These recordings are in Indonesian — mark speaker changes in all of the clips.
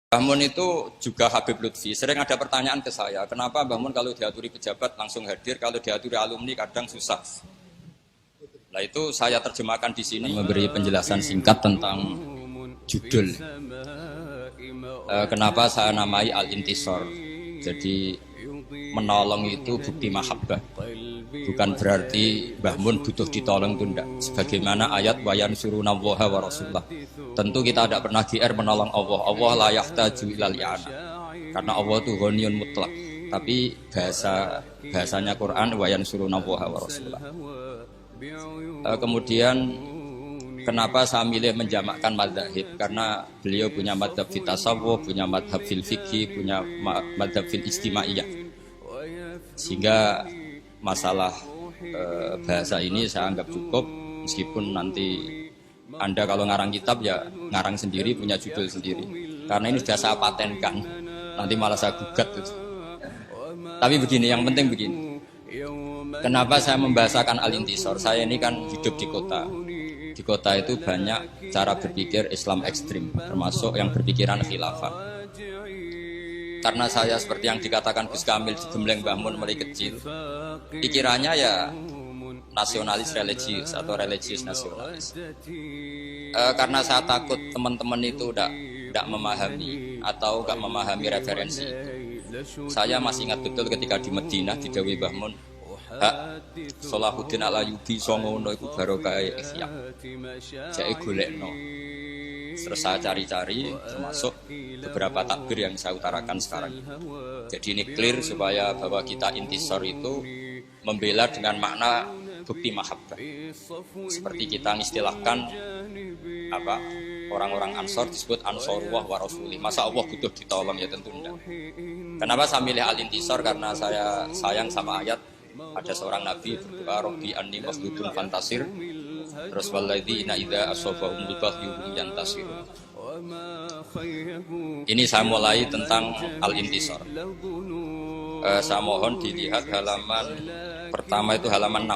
Speaker 1: Mbah Mun itu juga Habib Lutfi. Sering ada pertanyaan ke saya, kenapa Mbah Mun kalau diaturi pejabat langsung hadir, kalau diaturi alumni kadang susah. Nah itu saya terjemahkan di sini, memberi penjelasan singkat tentang judul. Kenapa saya namai Al-Intisor. Jadi menolong itu bukti mahabbah. Bukan berarti Mbah Mun butuh ditolong itu enggak. Sebagaimana ayat wayan surunallaha wa rasulullah. Tentu kita tidak pernah GR menolong Allah. Allah la yahtaju ilal i'ana. Karena Allah itu ghaniyun mutlak. Tapi bahasanya Quran wayan surunallaha wa rasulullah. Kemudian kenapa saya milih menjamakkan madzhab? Karena beliau punya madzhab fil tasawuf, punya madzhab fil fikih, punya madzhab fil istimaiyah. Sehingga masalah bahasa ini saya anggap cukup, meskipun nanti Anda kalau ngarang kitab ya ngarang sendiri, punya judul sendiri. Karena ini sudah saya patenkan, nanti malah saya gugat. Tapi begini, yang penting begini. Kenapa saya membahasakan Al-Intisor? Saya ini kan hidup di kota. Di kota itu banyak cara berpikir Islam ekstrim, termasuk yang berpikiran khilafah. Karena saya seperti yang dikatakan Gus Kamil di Gembleng Mbah Mun mulai kecil, pikirannya ya nasionalis religius atau religius nasionalis. Karena saya takut teman-teman itu tidak memahami atau tidak memahami referensi itu. Saya masih ingat betul ketika di Madinah di Dawi Mbah Mun, Salahuddin Al-Ayyubi songono iku barokah Ihya. Jake golekno. Terus saya cari-cari, termasuk beberapa takbir yang saya utarakan sekarang. Jadi ini clear supaya bahwa kita intisor itu membela dengan makna bukti mahabbah. Seperti kita mengistilahkan orang-orang Ansor disebut Ansorullah wa Rasulih. Masa Allah butuh ditolong? Ya tentu tidak. Kenapa saya milih Al-Intisor? Karena saya sayang sama ayat. Ada seorang nabi berdoa Rabbi anni maghlubun fantasir. Terus walladzina idza asabahum baghyun yantasirun. Ini saya mulai tentang Al-Intisor. Saya mohon dilihat halaman pertama itu halaman 6.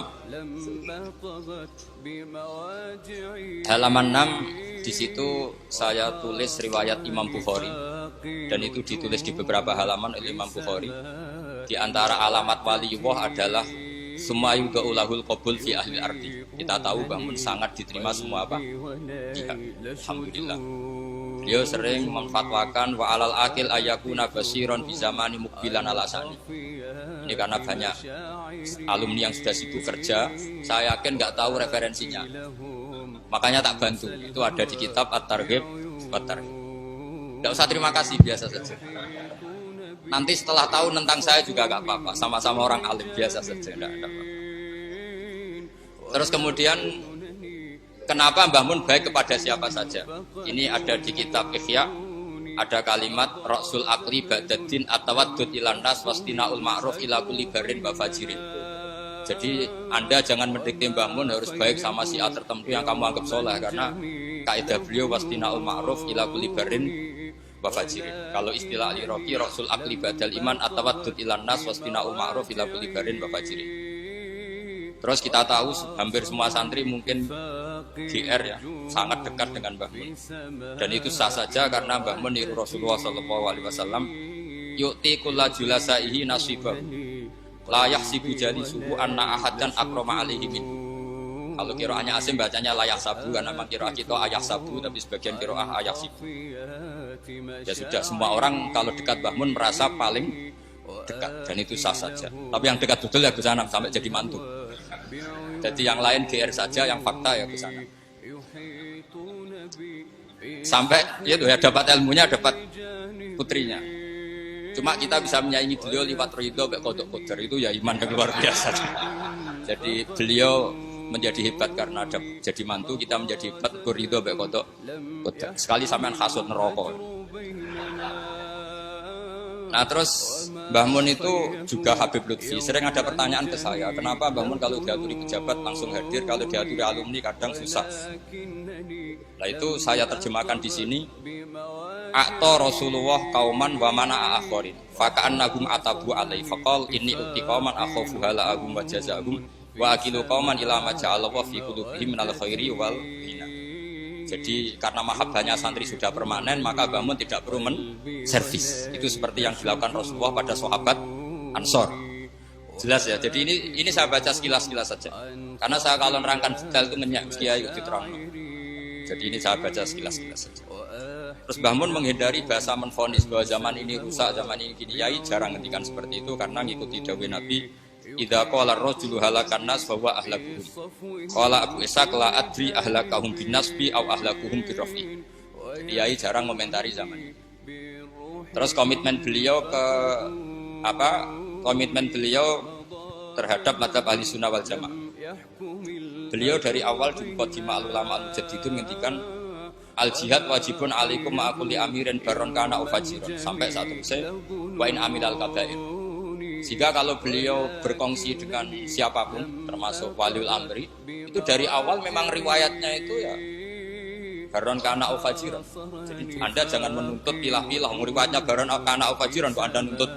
Speaker 1: Halaman 6 di situ saya tulis riwayat Imam Bukhari dan itu ditulis di beberapa halaman oleh Imam Bukhari. Di antara alamat waliyullah adalah semua yudaulahul qabul fi ahli ardi. Kita tahu Mbah Mun sangat diterima semua pihak. Alhamdulillah. Beliau sering memfatwakan wa alal akil ayakuna basiron bi zamani mukbilan alasani. Ini karena banyak alumni yang sudah sibuk kerja, saya yakin nggak tahu referensinya. Makanya tak bantu. Itu ada di kitab At-Targhib wa Tarhib. Nggak usah terima kasih, biasa saja. Nanti setelah tahu tentang saya juga nggak apa-apa. Sama-sama orang alim, biasa saja. Nggak ada apa-apa. Terus kemudian kenapa Mbah Mun baik kepada siapa saja? Ini ada di kitab Ihya, ada kalimat Rasul Akli Ba'daddin At-Tawaddud ilan nas wastina'ul ma'ruf ila kulli barin wa fajirin. Jadi Anda jangan mendikte Mbah Mun harus baik sama si A tertentu yang kamu anggap soleh, karena kaidah beliau wastina'ul ma'ruf ila kulli barin wa fajirin. Kalau istilah Ali Roki Rasul Akli Ba'dal iman At-Tawaddud ilan nas wastina'ul ma'ruf ila kulli barin wa fajirin. Terus kita tahu hampir semua santri mungkin GR ya sangat dekat dengan Mbah Mun. Dan itu sah saja karena Mbah Mun niru Rasulullah SAW yu'ti kulla julasaihi nasibahu la yahsibu jalisuhu anna ahadan akrama alaihi min. Kalau qiraahnya Asim bacanya la yahsabu, karena memang qiraah kita ayahsabu, tapi sebagian qiraah ayahsibu. Ya sudah, semua orang kalau dekat Mbah Mun merasa paling dekat, dan itu sah saja. Tapi yang dekat betul ya ke sana sampai jadi mantu. Jadi yang lain GR saja, yang fakta ya ke sana. Sampai itu ya dapat ilmunya, dapat putrinya. Cuma kita bisa menyaingi beliau lewat ridho kayak kodok kodar, itu ya iman yang luar biasa. Jadi beliau menjadi hebat karena ada jadi mantu, kita menjadi hebat ridho kayak kodok kodar. Sekali sampean hasut neraka. Nah terus Mbah Mun itu juga Habib Lutfi. Sering ada pertanyaan ke saya, kenapa Mbah Mun kalau diaturi pejabat langsung hadir, kalau diaturi alumni kadang susah. Nah itu saya terjemahkan di sini. Akta Rasulullah kauman wa mana akhirin. Faka'annahum atabu alai faqal inni uti kauman akhafu hala agum wa jazaahum wa akilu kauman ila ma ja'alallahu fi qulubihim minal khairi wal hina. Jadi karena mahabbahnya santri sudah permanen, maka Mbah Mun tidak perlu servis. Itu seperti yang dilakukan Rasulullah pada sahabat Ansor. Jelas ya. Jadi ini saya baca sekilas-sekilas saja. Karena saya kalau nerangkan detail itu ngenyak kiai diterang. Jadi ini saya baca sekilas-sekilas saja. Terus Mbah Mun menghindari bahasa menvonis bahwa zaman ini rusak, zaman ini gini. Yai jarang ngendikan seperti itu karena ngikuti dawuh Nabi, idza qala ar-rajulu halakan nas fa huwa ahlakuhum. Qala Abu Ishaq la adri ahlakahum bin nasbi au ahlakuhum bi rafi. Jadi Yai jarang komentari zaman ini. Terus komitmen beliau komitmen beliau terhadap madzhab ahli sunnah wal jamaah. Beliau dari awal di Muqaddimah ulama al-mujaddidun ngendikan al jihad wajibun alaikum ma'akuli amirin baron kana ufajiron sampai saat itu wa in amilal kabair. Jika kalau beliau berkongsi dengan siapapun termasuk waliul amri itu dari awal memang riwayatnya itu ya baron kana ufajiron. Jadi Anda jangan menuntut pilah-pilah riwayatnya baron kana ufajiron kok Anda nuntut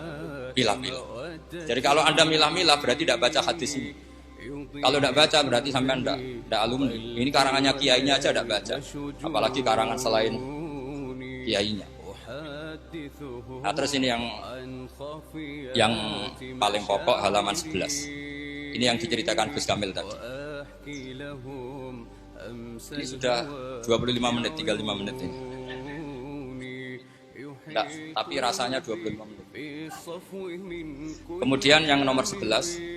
Speaker 1: pilah-pilah. Jadi kalau Anda milah-milah berarti tidak baca hadis ini. Kalau tidak baca berarti sampai tidak alumni. Ini karangannya kiainya aja tidak baca, apalagi karangan selain kiainya. Nah terus ini yang paling pokok halaman 11. Ini yang diceritakan Gus Kamil tadi. Ini sudah 25 menit, tinggal 5 menit ini. Enggak, tapi rasanya 25 menit. Kemudian yang nomor 11.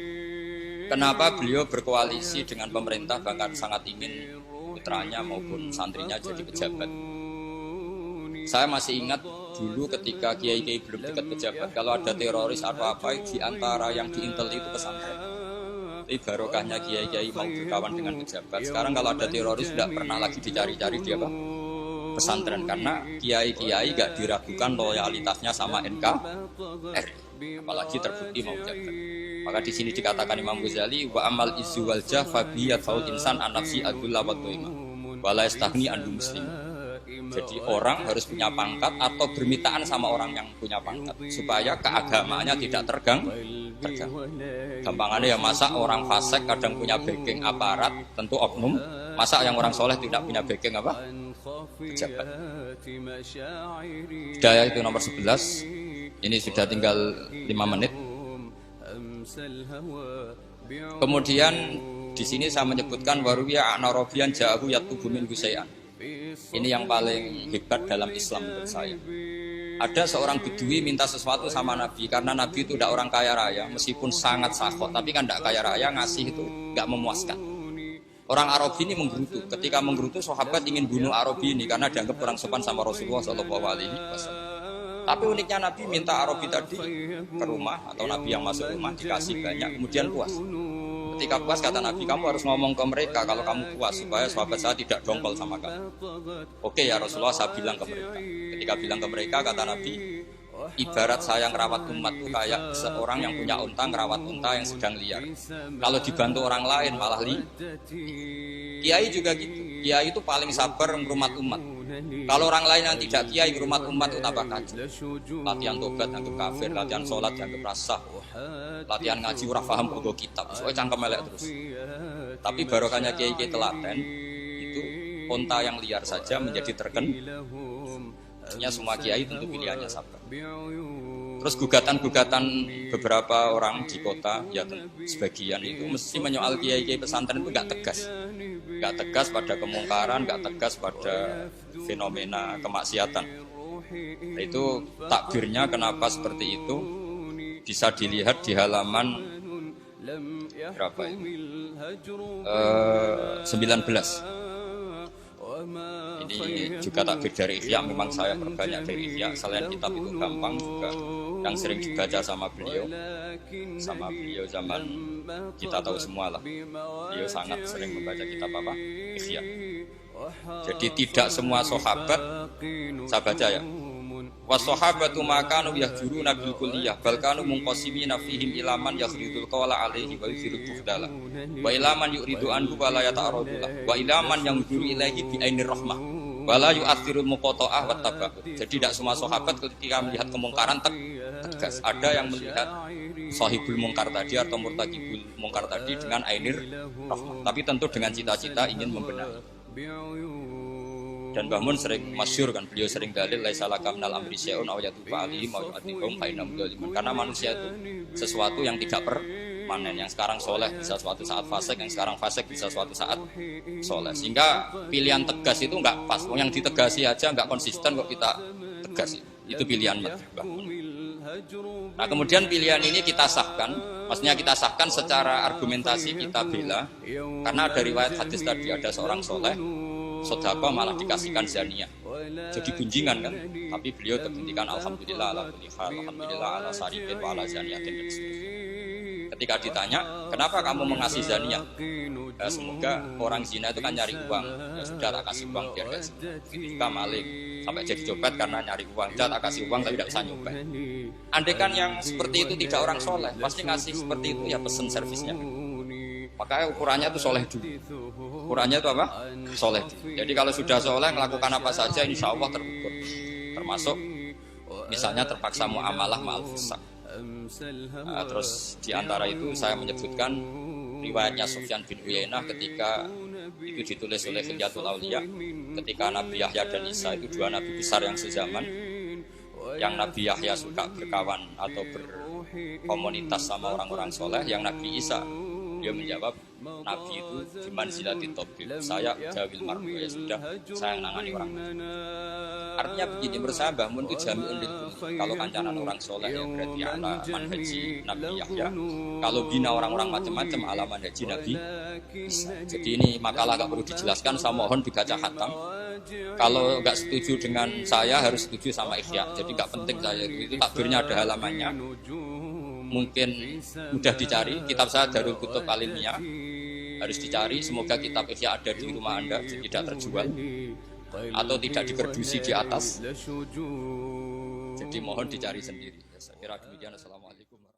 Speaker 1: Kenapa beliau berkoalisi dengan pemerintah bahkan sangat ingin putranya maupun santrinya jadi pejabat. Saya masih ingat dulu ketika kiai-kiai belum dekat pejabat, kalau ada teroris atau apa di antara yang diintel itu pesantren. Tapi barokahnya kiai-kiai mau berkawan dengan pejabat. Sekarang kalau ada teroris tidak pernah lagi dicari-cari dia apa? Pesantren, karena kiai-kiai gak diragukan loyalitasnya sama NKRI, apalagi terbukti mau jabat. Maka di sini dikatakan Imam Ghazali wa amal izu wal jahfa biyat faul insan an nafsi adulla wa dhaima wala yastahni andu muslim. Jadi orang harus punya pangkat atau bermitaan sama orang yang punya pangkat supaya keagamaannya tidak terganggu. Gampangannya ya masa orang fasik kadang punya backing aparat, tentu oknum. Masa yang orang soleh tidak punya backing apa? Pejabat. Sudah ya, itu nomor 11. Ini sudah tinggal 5 menit. Kemudian di sini saya menyebutkan waruya anarobian ja'ahu yatubu min husai'an. Ini yang paling hebat dalam Islam menurut saya. Ada seorang bedui minta sesuatu sama Nabi karena Nabi itu tidak orang kaya raya, meskipun sangat sakhot, tapi kan tidak kaya raya, ngasih itu tidak memuaskan. Orang Arabi ini menggerutu. Ketika menggerutu, sahabat ingin bunuh Arabi ini karena dianggap kurang sopan sama Rasulullah SAW. Tapi uniknya Nabi minta Arabi tadi ke rumah atau Nabi yang masuk rumah dikasih banyak, kemudian puas. Ketika puas kata Nabi, kamu harus ngomong ke mereka kalau kamu puas supaya sahabat saya tidak dongkol sama kamu. Oke ya Rasulullah, saya bilang ke mereka. Ketika bilang ke mereka kata Nabi, ibarat saya ngerawat umat itu kayak seorang yang punya unta ngerawat unta yang sedang liar. Kalau dibantu orang lain malah Kiai juga gitu. Kiai itu paling sabar merumat umat. Kalau orang lain yang tidak kiai merumat umat itu tambah kacau. Latihan tobat anggap kafir, latihan sholat anggap rasah, latihan ngaji ora paham buku kitab, soalnya cangkem elek terus. Tapi barokahnya kiai-kiai telaten itu unta yang liar saja menjadi semua kiai tentu pilihannya sabar. Terus gugatan-gugatan beberapa orang di kota, ya sebagian itu mesti menyoal kiai-kiai pesantren itu nggak tegas pada kemungkaran, nggak tegas pada fenomena kemaksiatan. Itu takbirnya kenapa seperti itu bisa dilihat di halaman berapa ini? 19. Ini juga takbir dari Ihya, memang saya perbanyak dari Ihya. Selain kitab itu gampang juga yang sering dibaca sama beliau zaman kita tahu semua lah. Beliau sangat sering membaca kitab apa? Ihya. Jadi tidak semua sahabat, saya baca ya. Wassahabatu makanu yahjuruna bil kulliyah bal kanu munqasimina fihim ilaman yakhridul qawla alaihi wa yuzilul buhdala wa ilaman yuridu anhu wa la yata'arradullah wa ilaman yang yuduru ilaihi bi ainir rahmah wa la yu'athirul muqata'ah wa tabahud. Jadi tidak semua sahabat ketika melihat kemungkaran tegas. Ada yang melihat sahibul mungkar tadi atau murtakibul mungkar tadi dengan ainir rahmah, tapi tentu dengan cita-cita ingin membenahi. Dan Mbah Mun sering masyhur kan, beliau sering dalil laisa laka minal amri syai'un aw yatuba alaihim aw yu'adzibhum fa innahum dzalimun. Karena manusia itu sesuatu yang tidak permanen. Yang sekarang soleh bisa suatu saat fasik, yang sekarang fasik bisa suatu saat soleh. Sehingga pilihan tegas itu enggak pas. Yang ditegasi aja enggak konsisten kok kita tegas. Itu pilihan Mbah Mun. Nah kemudian pilihan ini kita sahkan, maksudnya kita sahkan secara argumentasi kita bela, karena ada riwayat hadis tadi ada seorang soleh, sodako malah dikasihkan zaniyah, jadi gunjingan kan, tapi beliau terhentikan alhamdulillah ala kulli hal, alhamdulillah ala sarifin wa ala zaniyatin. Ketika ditanya, kenapa kamu mengasih zaniyah? Ya, semoga orang zina itu kan nyari uang, ya sudah tak kasih uang biar gak zina. Kita maling sampai jadi copet karena nyari uang, sudah tak kasih uang tapi tidak bisa nyopet. Andai kan yang seperti itu tidak orang soleh, pasti ngasih seperti itu ya pesen servisnya. Makanya ukurannya itu soleh dulu. Ukurannya itu apa? Soleh dulu. Jadi kalau sudah soleh melakukan apa saja insya Allah terukur. Termasuk misalnya terpaksa muamalah ma'al fusak. Nah, terus diantara itu saya menyebutkan riwayatnya Sufyan bin Uyainah ketika itu ditulis oleh Hilyatul Auliya, ketika Nabi Yahya dan Isa itu dua nabi besar yang sezaman, yang Nabi Yahya suka berkawan atau berkomunitas sama orang-orang soleh, yang Nabi Isa dia menjawab Nabi itu di manzilatit tabib, saya jawil mar'u, ya sudah saya nangani orang. Artinya begini, bersama Mbah Mun itu jami'un lil kulli. Kalau kancanan orang soleh ya berarti ala manhaji Nabi Yahya. Kalau bina orang-orang macam-macam ala manhaji Nabi Isa. Jadi ini makalah gak perlu dijelaskan, saya mohon dibaca khatam. Kalau nggak setuju dengan saya harus setuju sama Ihya. Jadi nggak penting saya itu takbirnya ada halamannya. Mungkin mudah dicari, kitab saya Darul Kutub Al-Ilmiyah harus dicari. Semoga kitab Ihya ada di rumah Anda, tidak terjual atau tidak diperdusi di atas. Jadi mohon dicari sendiri. Saya kira demikian. Assalamualaikum.